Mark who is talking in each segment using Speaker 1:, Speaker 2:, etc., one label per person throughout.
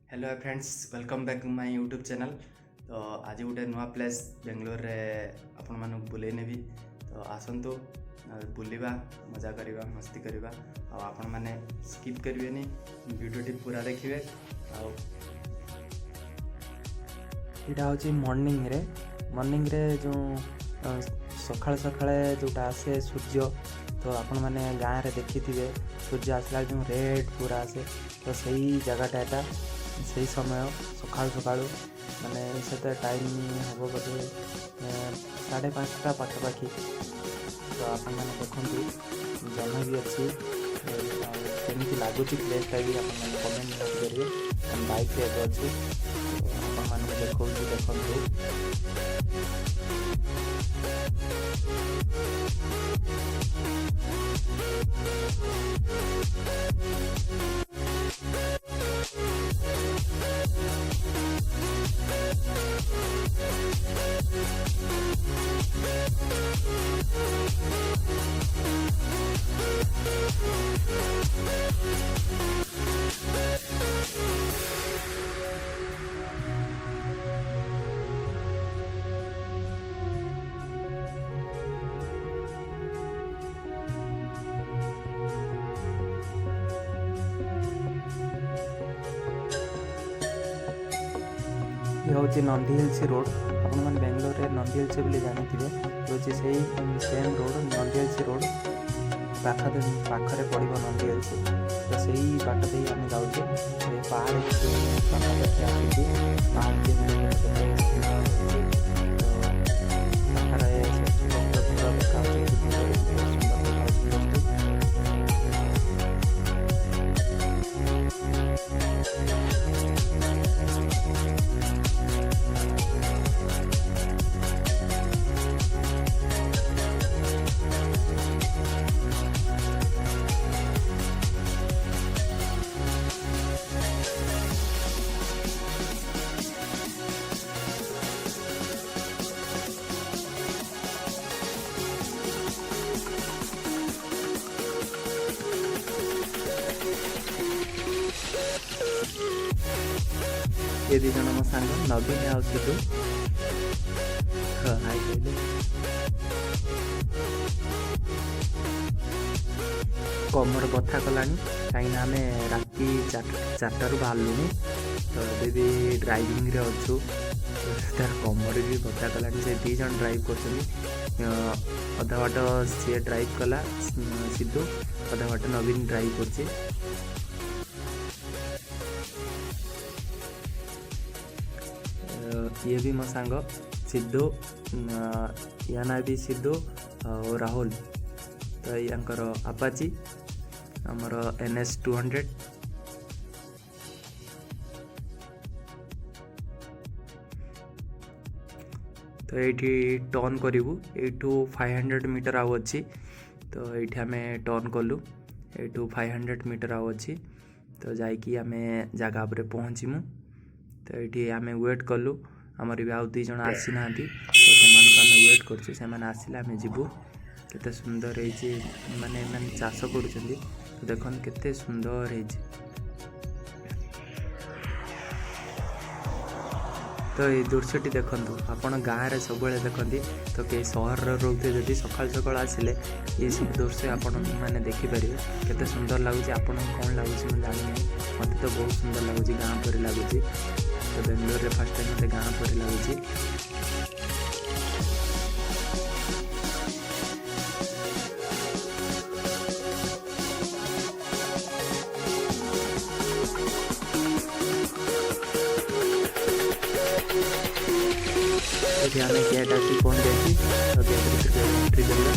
Speaker 1: Hello friends, welcome back to my YouTube channel. तो आज गोटे नुआ प्लेस बेंगलोर रे आपण मानक बुले नेबी। तो आसंतु बुलिबा, मजा करिबा, मस्ती करिबा। आ आपण माने स्किप करिवेनी, वीडियोटी पूरा देखिए।
Speaker 2: यहाँ हूँ मॉर्निंग रे जो सकाल जोटा आसे सूर्य। तो आपण मैंने गाँव में देखी थे सूर्य आसला जो रेड पूरा आसे। तो सही जगहटा यहाँ से समय सका माने से टाइम हम बोधे 5:30 पाखापाखि। तो आपण मैंने देखते जमी भी अच्छी कमी लगुच प्लेसटा भी आप कमेंट करेंगे। बाइक अच्छे आपको देखते ये हूँ नंदी हिल्स रोड। आपण मैंने बेंगलोर रे नंदी हिल्स बोली जानी थे। हूँ से same road Nandi hills road पाखे पड़ो नंदी हिल्स। तो सही बाट दे आम जाऊे पहाड़ ये दी जन मो सांग नवीन आ सिद्धू हाई कहले कमर बथा कलानी कहीं आम राति 4टारू बाहरलुनी। तो अभी भी ड्राइविंग रे अच्छु तार कमर भी बथा कलानी। से दी जन ड्राइव कर अधा बाट सी ड्राइव कला सिद्धू, अधा बाट नवीन ड्राइव कर। ये भी मो सांग सिद्धू, या ना भी सिद्धू और राहुल। तो यांकर अपाची आमर NS 200। तो ये टर्न करूँ यू 500 मीटर आउ अच्छी। तो ये आम टर्न कलु यू 500 मीटर आउ अच्छी। तो जाकि आम जगह पर पहुँचमु। तो ये आम वेट कलु आमर भी आउ 2 जन आसी ना। तो से वेट कर आसिले आम जीवु। केते सुंदर है माने माने चाष कर। तो देख केते सुंदर है। तो ये दृश्यटी देखु आपण गाँव में सब देखती। तो कई सहर रोते जदि सकाल सकाल आसिले ये सब दृश्य आपण मैंने देखिपारे केते सुंदर लगुच। आपन कौन लगुच मैं जानी मत तो बहुत सुंदर लगुच, गाँव पर लगुच। तो बेंगलोर रे फर्स्ट टाइम मत गाँव पर लगुच। आम गेट आसी पहुँच जाए। तो गेट एंट्री देला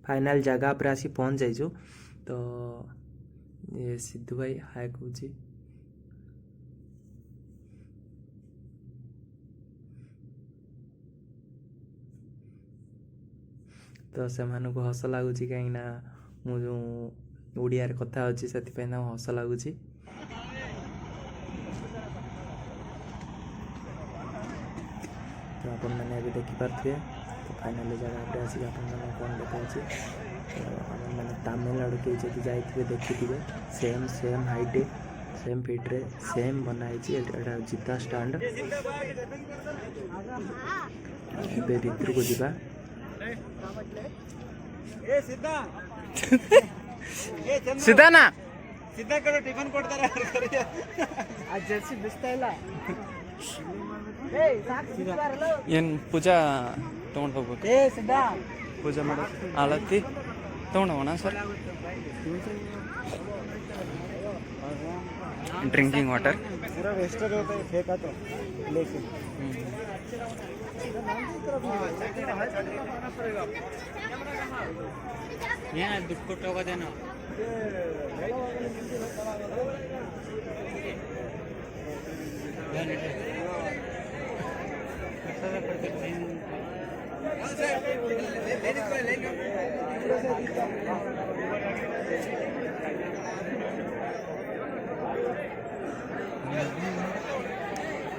Speaker 2: फाइनाल जगह पर आसी पहुँच जाइछु। तो ये सिद्धू भाई हाय कहूँ। तो से हस लगुच कहीं मुझे ओडिया कथा अच्छी से हस लगुच। तो आपण मैंने अभी देखिपे तो फाइनाल जगह पर आसिक कौन देखा मैंने तमिलनाडु के जब जाइए देखिए सेम सेम हाइट सेम फिट्रे सेम बनाई जीता स्टाण्ड भितर को जीवा
Speaker 1: सीधा ना
Speaker 3: सीधा करो टिफिन ಕೊಡ್ತಾರೆ ಆ ಜರ್ಸಿ ಬಿಸ್ತಾ ಇಲ್ಲ
Speaker 1: ಏನು ಪೂಜಾ ತೊಗೊಂಡು ಹೋಗ್ಬೇಕು
Speaker 3: ಏ ಸಿದ್ಧಾ
Speaker 1: ಪೂಜೆ ಮಾಡೋ ಆಲತ್ತಿ ತೊಗೊಂಡು ಹೋಗೋಣ ಸರ್ ड्रिंकिंग वाटर
Speaker 3: पूरा वेस्टेज होता है फेंका तो लेकिन ये बिस्कुट होगा देना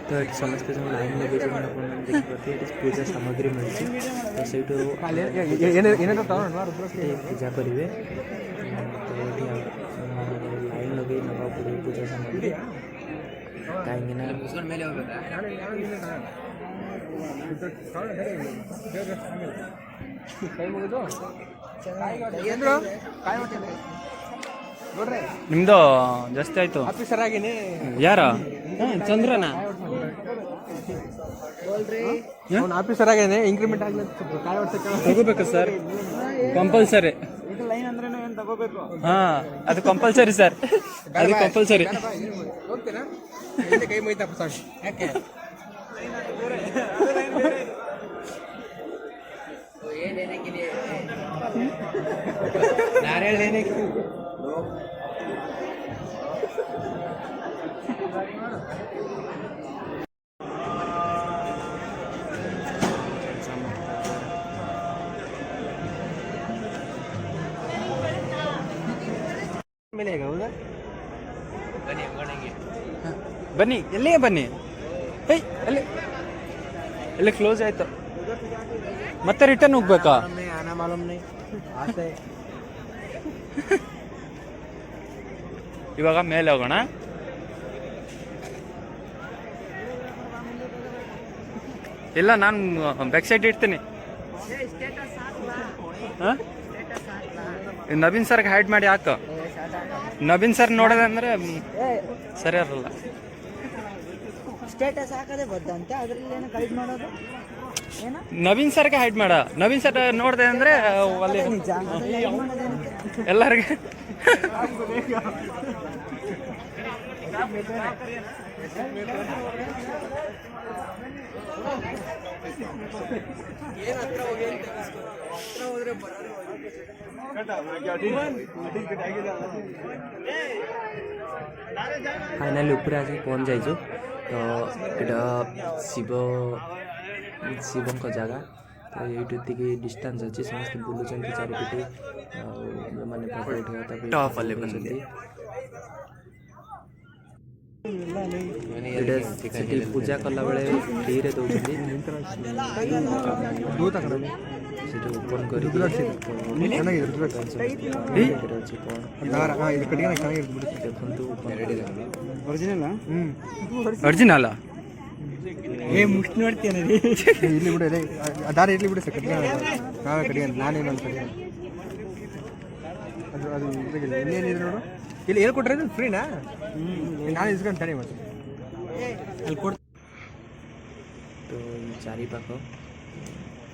Speaker 2: तो ये समस्त जो लाइन लगे देखिए पूजा सामग्री मिलती तो से पूजा करेंगे तो ये लाइन लगे नवा पड़े पूजा सामग्री
Speaker 1: ನಿಮ್ದು ಜಾಸ್ತಿ ಆಯ್ತು
Speaker 3: ಆಫೀಸರ್ ಆಗಿನಿ
Speaker 1: ಯಾರ ಚಂದ್ರನ
Speaker 3: ಅವ್ನು ಆಫೀಸರ್ ಆಗೇನೆ ಇಂಕ್ರಿಮೆಂಟ್ ಆಗಲಿ ಕಾಯಿ ವರ್ಷಕ್ಕೆ
Speaker 1: ತಗೋಬೇಕು ಸರ್ ಕಂಪಲ್ಸರಿ
Speaker 3: ಇದು ಲೈನ್ ಅಂದ್ರೆ ಏನು ತಗೋಬೇಕು
Speaker 1: ಹಾ ಅದು ಕಂಪಲ್ಸರಿ ಸರ್ ಅದು ಕಂಪಲ್ಸರಿ
Speaker 3: ಹೋಗ್ತೀರಾ ಎಲ್ಲಿ ಕೈ ಮುಗಿತಪ್ಪ ಸರ್ ಯಾಕೆ ये लेने के लिए नारियल लेने के लिए मिलेगा उधर
Speaker 1: ಬನ್ನಿ ಎಲ್ಲಿಗೆ ಬನ್ನಿ ಏಯ್ ಅಲ್ಲಿ ಎಲ್ಲಿ ಕ್ಲೋಸ್ ಆಯ್ತು ಮತ್ತೆ ರಿಟರ್ನ್ ಹೋಗ್ಬೇಕಾ
Speaker 3: नहीं आना मालूम नहीं आते
Speaker 1: ಇವಾಗ ಮೇಲೆ ಹೋಗೋಣ ಇಲ್ಲ ನಾನು ಬ್ಯಾಕ್ ಸೈಡ್ ಇಡ್ತೀನಿ ನವೀನ್ ಸರ್ಗೆ ಹೈಡ್ ಮಾಡಿ ಹಾಕ ನವೀನ್ ಸರ್ ನೋಡೋದಂದ್ರೆ ಸರಿ ಇರಲ್ಲ
Speaker 3: ಸ್ಟೇಟಸ್ ಹಾಕದೆ ಬದ್ದಂತೆ ಅದರಲ್ಲಿ ಏನು ಗೈಡ್ ಮಾಡೋದು ಏನು
Speaker 1: ನವೀನ್ ಸರ್ಗೆ ಹೈಡ್ ಮಾಡ ನವೀನ್ ಸರ್ ನೋಡಿದೆ ಅಂದ್ರೆ ಅಲ್ಲಿ
Speaker 3: ನಿಜ ಅದೆಲ್ಲ ಏನು ಮಾಡೋದೇನಕ್ಕೆ
Speaker 1: ಎಲ್ಲರಿಗೆ
Speaker 2: फाइनाली ऊपर आसिक पहुँच जाइछु तो एटा शिवଙ୍କ जगह तो ये डिस्टेंस अच्छी समस्त बुलूँ चारिपटे मैंने फोटो उठा
Speaker 1: टॉप वाले बंदे
Speaker 2: पूजा कला बेले फ्री रे दौरान ओपन कर
Speaker 1: ಒರಿಜಿನಲ್
Speaker 3: ಏ ಮುಷ್ಟಿ ನೋಡ್ತೀಯ ಇಲ್ಲಿ ಬಿಡು ಅದಾರ ಇರ್ಲಿ ಬಿಡು ಸರ್ ನಾವೇ ಕಡಿಗೆ ನಾನೇನು ಅಂತ ಅದು ಅದು ಇನ್ನೇನಿದೆ ನೋಡು ಇಲ್ಲಿ ಏನು ಕೊಟ್ಟರೆ ಇದು ಫ್ರೀನಾ ನಾನು ಇಸ್ಕೊಂಡು ತಾನೇ ಮತ್ತೆ ಅಲ್ಲಿ ಕೊಡ್
Speaker 2: तो चारि पाख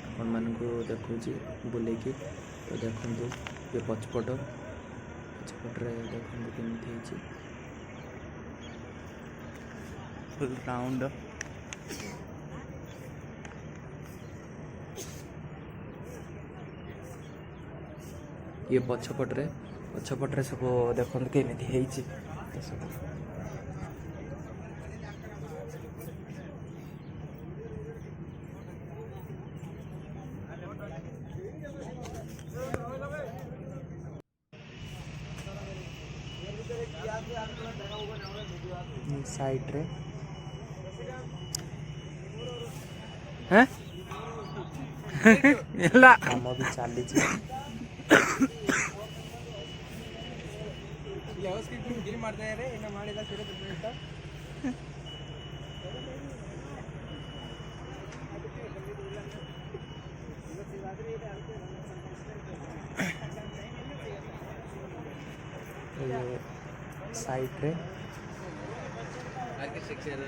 Speaker 2: आपण मानक देखु बुले तो देखु ये पछपटे देखु केमती
Speaker 1: फुल राउंड
Speaker 2: ये पछपटे सब देखते केमिति ହେଇଛି ତ ସବୁ साइड रे हैं एला काम भी चली
Speaker 3: ಗಿರಿ ಮಾಡ್ತಾ ಇದ್ದಾರೆ ಇನ್ನು ಮಾಡಿಲ್ಲ ಸೀರೆ ಅಂತ
Speaker 2: साइड रे
Speaker 3: आर्किटेक्चर